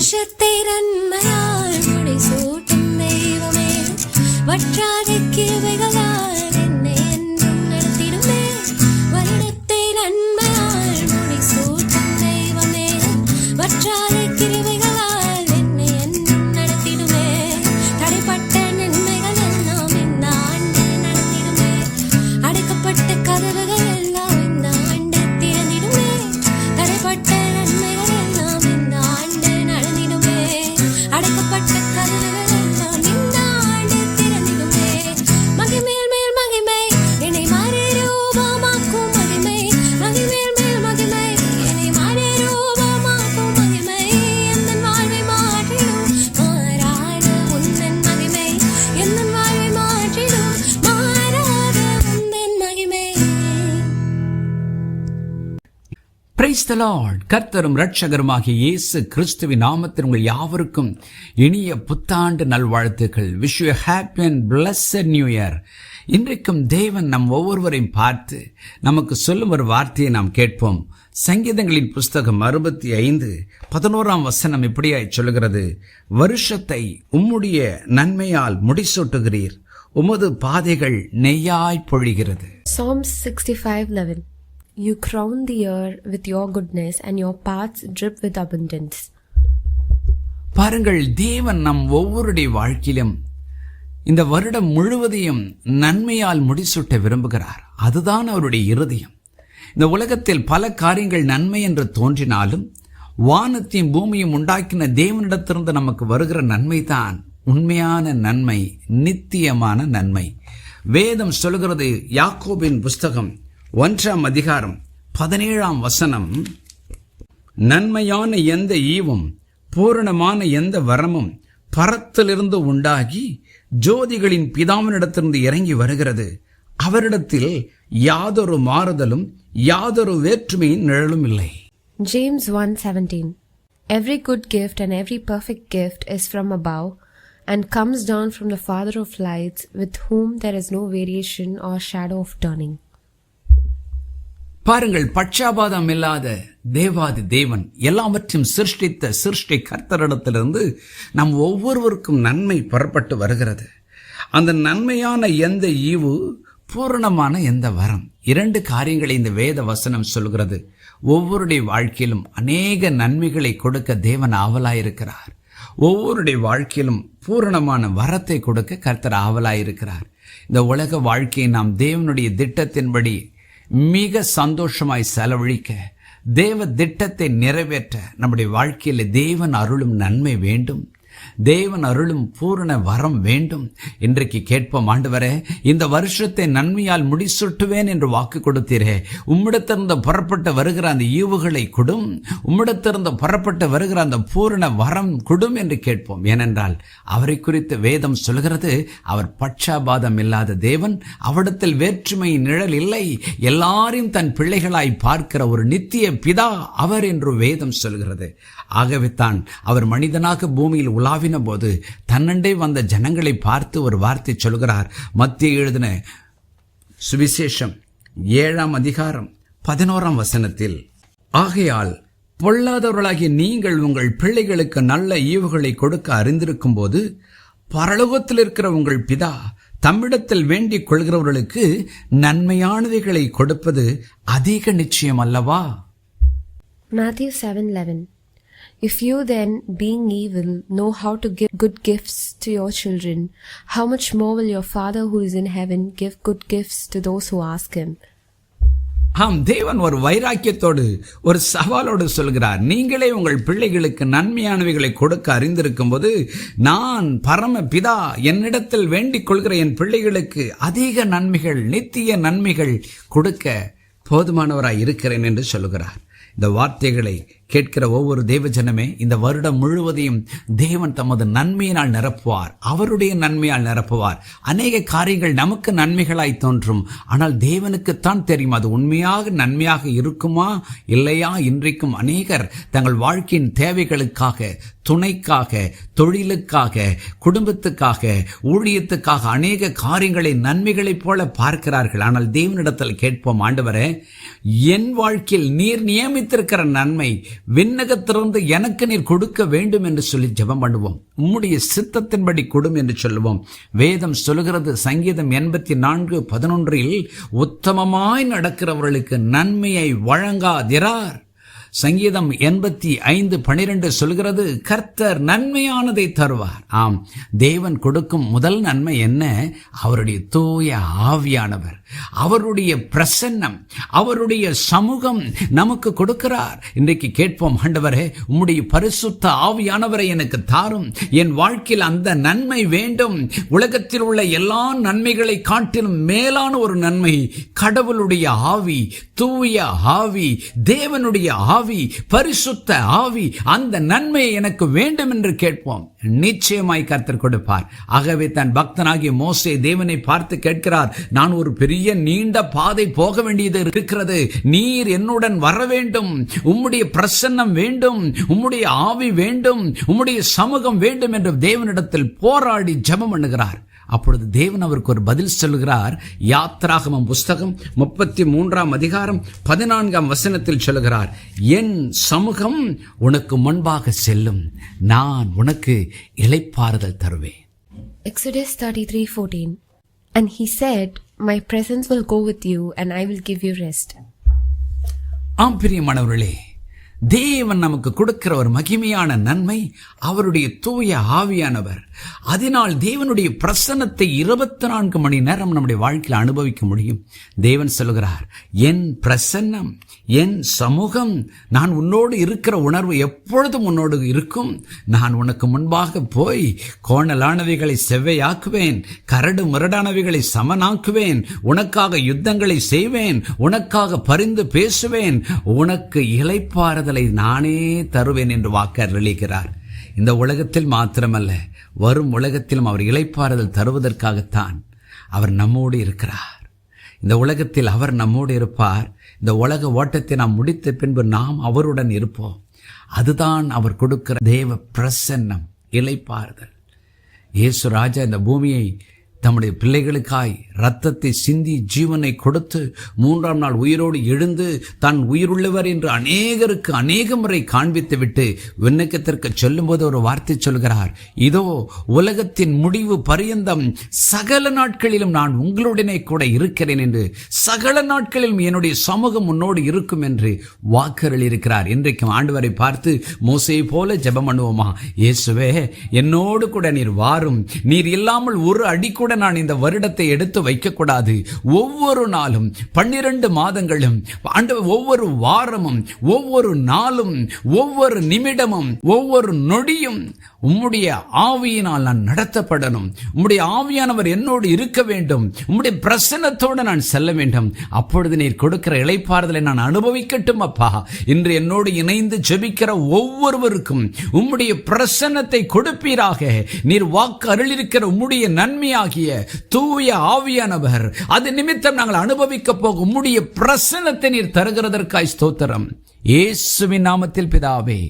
வருஷத்தை நன்மையால் முடிசூட்டும் தெய்வமே, வற்றாத கிருபைகளால் என்னை என்றும் நடத்திடுமே. வருடத்தை நன்மையால் முடிசூட்டும் தெய்வமே, வற்றாத கிருபைகளால் என்னை என்றும் நடத்திடுமே. தடைப்பட்ட நன்மைகள் எல்லாம் இந்த ஆண்டு நடத்திடுமே. அடைக்கப்பட்ட கதவுகள் எல்லாம் இந்த ஆண்டு திறந்திடுமே. தடைப்பட்ட நன்மைகள் எல்லாம் இந்த ஆண்டு நடந்திடுமே. அடைக்கப்பட்ட கதவுகள் எல்லாம் இந்த ஆண்டு திறந்திடுமே. மகிமேல் மேல் மகிமை என்னை மறுரூபமாக்கும் மகிமை, மகிமேல் மேல் மகிமை என்னை மறுரூபமாக்கும் மகிமை, எந்தன் வாழ்வை மாற்றிடும் மாறாத உந்தன் மகிமை, எந்தன் வாழ்வை மாற்றிடும் மாறாத உந்தன் மகிமை. Praise the Lord. கர்த்தரும் இரட்சகருமாகிய இயேசு கிறிஸ்துவின் நாமத்தில் உங்கள் யாவருக்கும் இனிய புத்தாண்டு நல்வாழ்த்துக்கள். Wish you happy and blessed new year. இன்றைக்கும் தேவன் நம் ஒவ்வொருவரையும் பார்த்து நமக்கு சொல்லும் ஒரு வார்த்தையை நாம் கேட்போம். சங்கீதங்களின் புஸ்தகம் 65:11 இப்படியாய் சொல்லுகிறது, வருஷத்தை உம்முடைய நன்மையால் முடிசூட்டுகிறீர், உமது பாதைகள் நெய்யாய் பொழிகிறது. Psalms 65:11. You crown the year with your goodness and your paths drip with abundance. பாருங்கள், தேவன் நம் ஒவ்வொருடைய வாழ்க்கையிலும் இந்த வருடம் முழுவதையும் நன்மையால் முடிசூட்ட விரும்புகிறார். அதுதான் அவருடைய இருதயம். இந்த உலகத்தில் பல காரியங்கள் நன்மை என்று தோன்றினாலும் வானத்தையும் பூமியும் உண்டாக்கின தேவனிடத்திலிருந்து நமக்கு வருகிற நன்மை தான் உண்மையான நன்மை, நித்தியமான நன்மை. வேதம் சொல்கிறது, யாக்கோபின் புஸ்தகம் 1:17, நன்மையான எந்த ஈவும் பூரணமான எந்த வரமும் பரத்திலிருந்து உண்டாகி ஜோதிகளின் பிதாவினிடத்திலிருந்து இறங்கி வருகிறது. அவரிடத்தில் யாதொரு மாறுதலும் யாதொரு வேற்றுமையின் நிழலும் இல்லை. James 1:17. Every good gift and every perfect gift is from above and comes down from the Father of lights, with whom there is no variation or shadow of turning. பாருங்கள், பட்சாபாதம் இல்லாத தேவாதி தேவன் எல்லாவற்றையும் சிருஷ்டித்த சிருஷ்டி கர்த்தரிடத்திலிருந்து நம் ஒவ்வொருவருக்கும் நன்மை புறப்பட்டு வருகிறது. அந்த நன்மையான எந்த ஈவு, பூரணமான எந்த வரம், 2 காரியங்களை இந்த வேத வசனம் சொல்கிறது. ஒவ்வொருடைய வாழ்க்கையிலும் அநேக நன்மைகளை கொடுக்க தேவன் ஆவலாயிருக்கிறார். ஒவ்வொருடைய வாழ்க்கையிலும் பூரணமான வரத்தை கொடுக்க கர்த்தர் ஆவலாயிருக்கிறார். இந்த உலக வாழ்க்கையை நாம் தேவனுடைய திட்டத்தின்படி மிக சந்தோஷமாய் செலவழிக்க, தேவ திட்டத்தை நிறைவேற்ற நம்முடைய வாழ்க்கையில் தேவன் அருளும் நன்மை வேண்டும், தேவன் அருளும் பூரண வரம் வேண்டும். இன்றைக்கு கேட்போம், ஆண்டவரே, இந்த வருஷத்தை நன்மையால் முடிசூட்டுவேன் என்று வாக்கு கொடுத்தீரே, உம்மிடத்திலிருந்து புறப்பட்டு வருகிற அந்த ஈவுகளை கொடும், உம்மிடத்திலிருந்து புறப்பட்டு வருகிற அந்த பூரண வரம் கொடும் என்று கேட்போம். ஏனென்றால் அவரை குறித்து வேதம் சொல்கிறது, அவர் பட்சாபாதம் இல்லாத தேவன், அவரிடத்தில் வேற்றுமை நிழல் இல்லை, எல்லாரையும் தன் பிள்ளைகளாய் பார்க்கிற ஒரு நித்திய பிதா அவர் என்று வேதம் சொல்கிறது. ஆகவே தான் அவர் மனிதனாக பூமியில் உலாவின போது தன்னண்டே வந்த ஜனங்களை பார்த்து ஒரு வார்த்தை சொல்கிறார். மத்திய எழுதின சுவிசேஷம் 7:11, ஆகையால் பொல்லாதவர்களாகிய நீங்கள் உங்கள் பிள்ளைகளுக்கு நல்ல ஈவுகளை கொடுக்க அறிந்திருக்கும் போது பரலோகத்தில் இருக்கிற உங்கள் பிதா தம்மிடத்தில் வேண்டிக் கொள்கிறவர்களுக்கு நன்மையானவைகளை கொடுப்பது அதிக நிச்சயம் அல்லவா? Matthew 7:11. If you then, being evil, know how to give good gifts to your children, how much more will your Father who is in heaven give good gifts to those who ask him? தேவன் ஒரு வைராக்கியத்தோடு, ஒரு சவாலோடு சொல்கிறார், நீங்களே உங்கள் பிள்ளைகளுக்கு நன்மையானவைகளை கொடுக்க அறிந்திருக்கும் போது நான் பரம பிதா என்னிடத்தில் வேண்டிக் கொள்கிற என் பிள்ளைகளுக்கு அதிக நன்மைகள், நித்திய நன்மைகள் கொடுக்க போதுமானவராய் இருக்கிறேன் என்று சொல்லுகிறார். இந்த வார்த்தைகளை கேட்கிற ஒவ்வொரு தேவஜனமே, இந்த வருடம் முழுவதையும் தேவன் தமது நன்மையினால் நிரப்புவார், அவருடைய நன்மையால் நிரப்புவார். அநேக காரியங்கள் நமக்கு நன்மைகளாய் தோன்றும், ஆனால் தேவனுக்குத்தான் தெரியும் அது உண்மையாக நன்மையாக இருக்குமா இல்லையா. இன்றைக்கும் அநேகர் தங்கள் வாழ்க்கையின் தேவைகளுக்காக, துணைக்காக, தொழிலுக்காக, குடும்பத்துக்காக, ஊழியத்துக்காக அநேக காரியங்களை நன்மைகளைப் போல பார்க்கிறார்கள். ஆனால் தேவனிடத்தில் கேட்போம், ஆண்டவரே, என் வாழ்க்கையில் நீர் நியமித்திருக்கிற நன்மை விண்ணகத்திலிருந்து எனக்கு நீர் கொடுக்க வேண்டும் என்று சொல்லி ஜெபம் பண்ணுவோம். உம்முடைய சித்தத்தின்படி கொடும் என்று சொல்லுவோம். வேதம் சொல்கிறது சங்கீதம் 84:11 உத்தமமாய் நடக்கிறவர்களுக்கு நன்மையை வழங்காதிரார். சங்கீதம் 85:12 சொல்கிறது கர்த்தர் நன்மையானதை தருவார். ஆம், தேவன் கொடுக்கும் முதல் நன்மை என்ன? அவருடைய தூய ஆவியானவர், அவருடைய பிரசன்னம், அவருடைய சமூகம் நமக்கு கொடுக்கிறார். இன்றைக்கு கேட்போம், ஆண்டவரே உம்முடைய பரிசுத்த ஆவியானவரை எனக்கு தாரும். என் வாழ்க்கையில் அந்த நன்மை வேண்டும். உலகத்தில் உள்ள எல்லா நன்மைகளை காட்டிலும் மேலான ஒரு நன்மை கடவுளுடைய ஆவி, தூய ஆவி, தேவனுடைய ஆவி, பரிசுத்த ஆவி. அந்த நன்மை எனக்கு வேண்டும் என்று கேட்போம். நிச்சயமாய் கர்த்தர் கொடுப்பார். ஆகவே தன் பக்தனாகிய மோசே தேவனை பார்த்து கேட்கிறார், நான் ஒரு பெரிய நீண்ட பாதை போக வேண்டியது இருக்கிறது, நீர் என்னுடன் வர வேண்டும், உம்முடைய பிரசன்னம் வேண்டும், உம்முடைய ஆவி வேண்டும், உம்முடைய சமூகம் வேண்டும் என்று தேவனிடத்தில் போராடி ஜெபம் பண்ணுகிறார். அப்பொழுது தேவன் அவருக்கு ஒரு பதில் சொல்கிறார். யாத்ராகமம் புஸ்தகம் 33:14 சொல்கிறார், என் சமூகம் உனக்கு முன்பாக செல்லும், நான் உனக்கு இளைப்பாறுதல் தருவேன். Exodus 33:14. And he said, my presence will go with you and I will give you rest. ஆம் பிரியமானவர்களே, தேவன் நமக்கு கொடுக்கிற ஒரு மகிமையான நன்மை அவருடைய தூய ஆவியானவர். அதனால் தேவனுடைய பிரசன்னத்தை 24 மணி நேரம் நம்முடைய வாழ்க்கையில் அனுபவிக்க முடியும். தேவன் சொல்கிறார், என் பிரசன்னம், என் சமூகம், நான் உன்னோடு இருக்கிற உணர்வு எப்பொழுதும் உன்னோடு இருக்கும். நான் உனக்கு முன்பாக போய் கோணலானவைகளை செவ்வையாக்குவேன், கரடு முரடானவைகளை சமனாக்குவேன், உனக்காக யுத்தங்களை செய்வேன், உனக்காக பரிந்து பேசுவேன், உனக்கு இளைப்பாறுதலை நானே தருவேன் என்று வாக்களிக்கிறார். இந்த உலகத்தில் மாத்திரமல்ல, வரும் உலகத்திலும் அவர் இளைப்பாறுதல் தருவதற்காகத்தான் அவர் நம்மோடு இருக்கிறார். இந்த உலகத்தில் அவர் நம்மோடு இருப்பார். இந்த உலக ஓட்டத்தை நாம் முடித்த பின்பு நாம் அவருடன் இருப்போம். அதுதான் அவர் கொடுக்கிற தேவ பிரசன்னம், இளைப்பாறுதல். இயேசு ராஜா இந்த பூமியை தம்முடைய பிள்ளைகளுக்காய் இரத்தத்தை சிந்தி ஜீவனை கொடுத்து 3ஆம் நாள் உயிரோடு எழுந்து தான் உயிருள்ளவர் என்று அநேகருக்கு அநேக முறை காண்பித்து விட்டு விண்ணகத்திற்கு சொல்லும்போது ஒரு வார்த்தை சொல்கிறார், இதோ உலகத்தின் முடிவு பரியந்தம் சகல நாட்களிலும் நான் உங்களுடனே கூட இருக்கிறேன் என்று, சகல நாட்களிலும் என்னுடைய சமூகம் முன்னோடு இருக்கும் என்று வாக்குறுதி இருக்கிறார். இன்றைக்கும் ஆண்டவரை பார்த்து மோசேயை போல ஜெபம் பண்ணுவோமா? இயேசுவே, என்னோடு கூட நீர் வாரும், நீர் இல்லாமல் ஒரு அடி கூட நான் இந்த வருடத்தை எடுத்து வைக்கக்கூடாது. ஒவ்வொரு நாளும் 12 மாதங்களும் ஒவ்வொரு வாரமும் ஒவ்வொரு நாளும் ஒவ்வொரு நிமிடமும் ஒவ்வொரு நொடியும் உம்முடைய ஆவியினால் நான் நடத்தப்படணும். உம்முடைய ஆவியானவர் என்னோடு இருக்க வேண்டும். உம்முடைய பிரசன்னத்தோடு நான் செல்ல வேண்டும். அப்பொழுது நீர் கொடுக்கிற இளைப்பாறுதலை நான் அனுபவிக்கட்டும் அப்பா. இன்று என்னோடு இணைந்து ஜெபிக்கிற ஒவ்வொருவருக்கும் உம்முடைய பிரசன்னத்தை கொடுப்பீராக. நீர் வாக்கு அருளிருக்கிற உம்முடைய நன்மையாகிய தூய ஆவியானவர், அது நிமித்தம் நாங்கள் அனுபவிக்க போகும் உம்முடைய பிரசன்னத்தை நீர் தருகிறதற்காய் ஸ்தோத்திரம். இயேசுவின் நாமத்தில் பிதாவே.